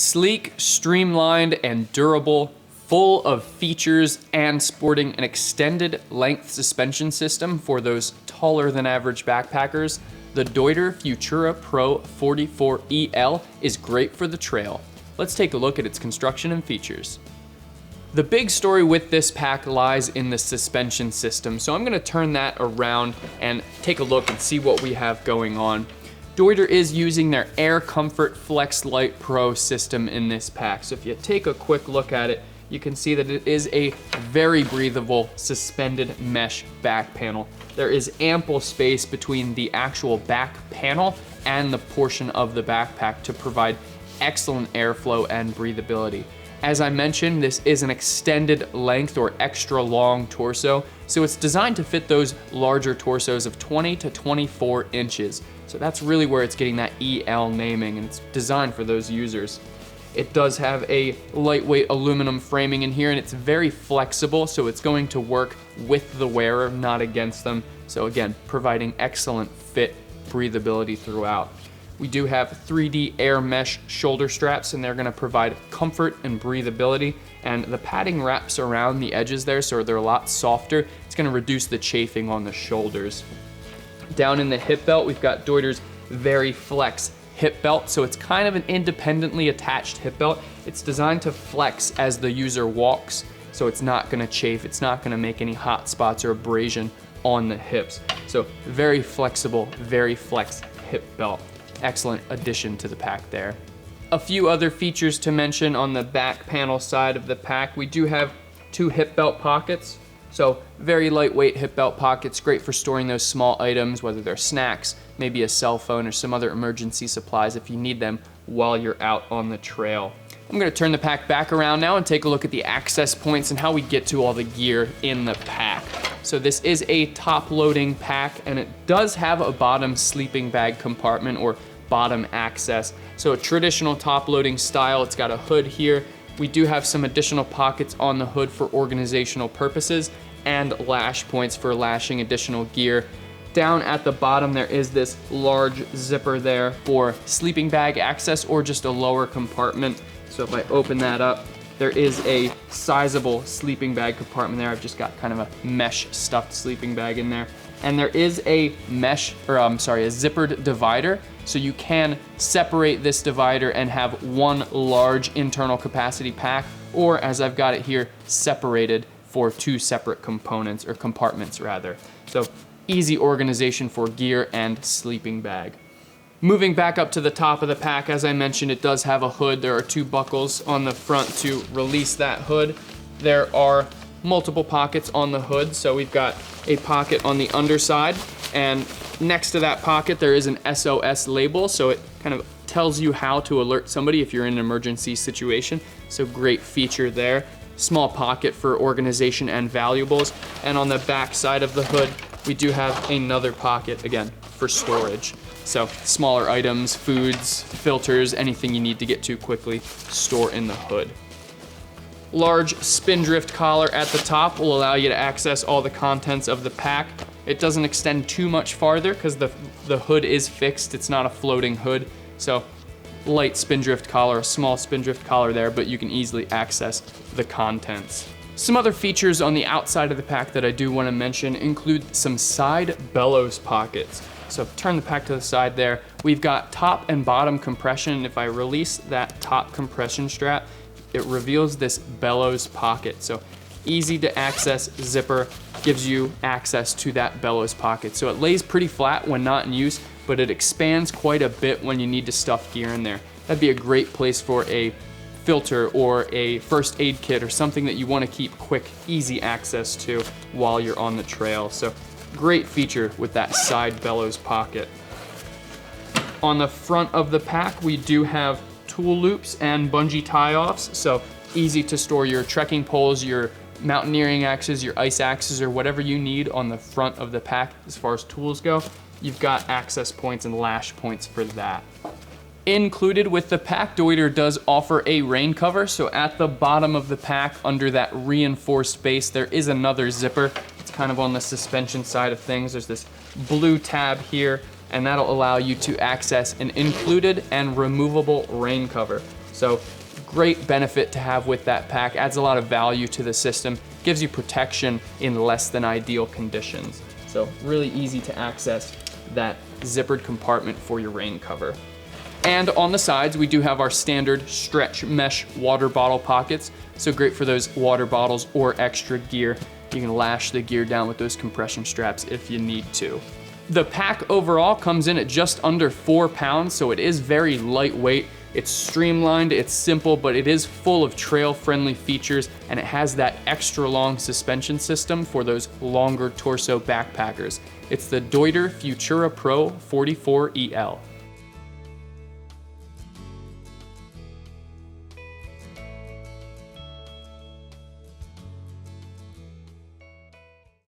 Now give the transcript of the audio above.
Sleek, streamlined, and durable, full of features and sporting an extended length suspension system for those taller than average backpackers, the Deuter Futura Pro 44EL is great for the trail. Let's take a look at its construction and features. The big story with this pack lies in the suspension system, so I'm going to turn that around and take a look and see what we have going on. Deuter is using their Air Comfort Flex Lite Pro system in this pack, so if you take a quick look at it, you can see that it is a very breathable suspended mesh back panel. There is ample space between the actual back panel and the portion of the backpack to provide excellent airflow and breathability. As I mentioned, this is an extended length or extra long torso, so it's designed to fit those larger torsos of 20 to 24 inches. So that's really where it's getting that EL naming, and it's designed for those users. It does have a lightweight aluminum framing in here, and it's very flexible, so it's going to work with the wearer, not against them. So again, providing excellent fit, breathability throughout. We do have 3D air mesh shoulder straps, and they're gonna provide comfort and breathability, and the padding wraps around the edges there, so they're a lot softer. It's gonna reduce the chafing on the shoulders. Down in the hip belt, we've got Deuter's Very Flex hip belt, so it's kind of an independently attached hip belt. It's designed to flex as the user walks, so it's not gonna chafe, it's not gonna make any hot spots or abrasion on the hips. So very flexible, very flex hip belt. Excellent addition to the pack there. A few other features to mention on the back panel side of the pack. We do have 2 hip belt pockets. So very lightweight hip belt pockets, great for storing those small items, whether they're snacks, maybe a cell phone or some other emergency supplies if you need them while you're out on the trail. I'm gonna turn the pack back around now and take a look at the access points and how we get to all the gear in the pack. So this is a top loading pack, and it does have a bottom sleeping bag compartment or bottom access. So a traditional top loading style, it's got a hood here. We do have some additional pockets on the hood for organizational purposes and lash points for lashing additional gear. Down at the bottom, there is this large zipper there for sleeping bag access or just a lower compartment. So if I open that up, there is a sizable sleeping bag compartment there. I've just got kind of a mesh stuffed sleeping bag in there. And there is a a zippered divider. So you can separate this divider and have one large internal capacity pack, or as I've got it here, separated for 2 separate components, or compartments rather. So easy organization for gear and sleeping bag. Moving back up to the top of the pack, as I mentioned, it does have a hood. There are 2 buckles on the front to release that hood. There are multiple pockets on the hood, so we've got a pocket on the underside, and next to that pocket there is an SOS label, so it kind of tells you how to alert somebody if you're in an emergency situation. So great feature there. Small pocket for organization and valuables, and on the back side of the hood we do have another pocket, again, for storage. So smaller items, foods, filters, anything you need to get to quickly, store in the hood. Large spindrift collar at the top will allow you to access all the contents of the pack. It doesn't extend too much farther because the hood is fixed. It's not a floating hood. So light spindrift collar, a small spindrift collar there, but you can easily access the contents. Some other features on the outside of the pack that I do want to mention include some side bellows pockets. So turn the pack to the side there. We've got top and bottom compression. If I release that top compression strap, it reveals this bellows pocket. So easy to access zipper gives you access to that bellows pocket. So it lays pretty flat when not in use, but it expands quite a bit when you need to stuff gear in there. That'd be a great place for a filter or a first aid kit or something that you want to keep quick, easy access to while you're on the trail. So great feature with that side bellows pocket. On the front of the pack, we do have tool loops and bungee tie-offs, so easy to store your trekking poles, your mountaineering axes, your ice axes, or whatever you need on the front of the pack as far as tools go. You've got access points and lash points for that. Included with the pack, Deuter does offer a rain cover, so at the bottom of the pack, under that reinforced base, there is another zipper. It's kind of on the suspension side of things. There's this blue tab here, and that'll allow you to access an included and removable rain cover. So great benefit to have with that pack, adds a lot of value to the system, gives you protection in less than ideal conditions. So really easy to access that zippered compartment for your rain cover. And on the sides, we do have our standard stretch mesh water bottle pockets. So great for those water bottles or extra gear. You can lash the gear down with those compression straps if you need to. The pack overall comes in at just under 4 pounds, so it is very lightweight. It's streamlined, it's simple, but it is full of trail-friendly features, and it has that extra long suspension system for those longer torso backpackers. It's the Deuter Futura Pro 44EL.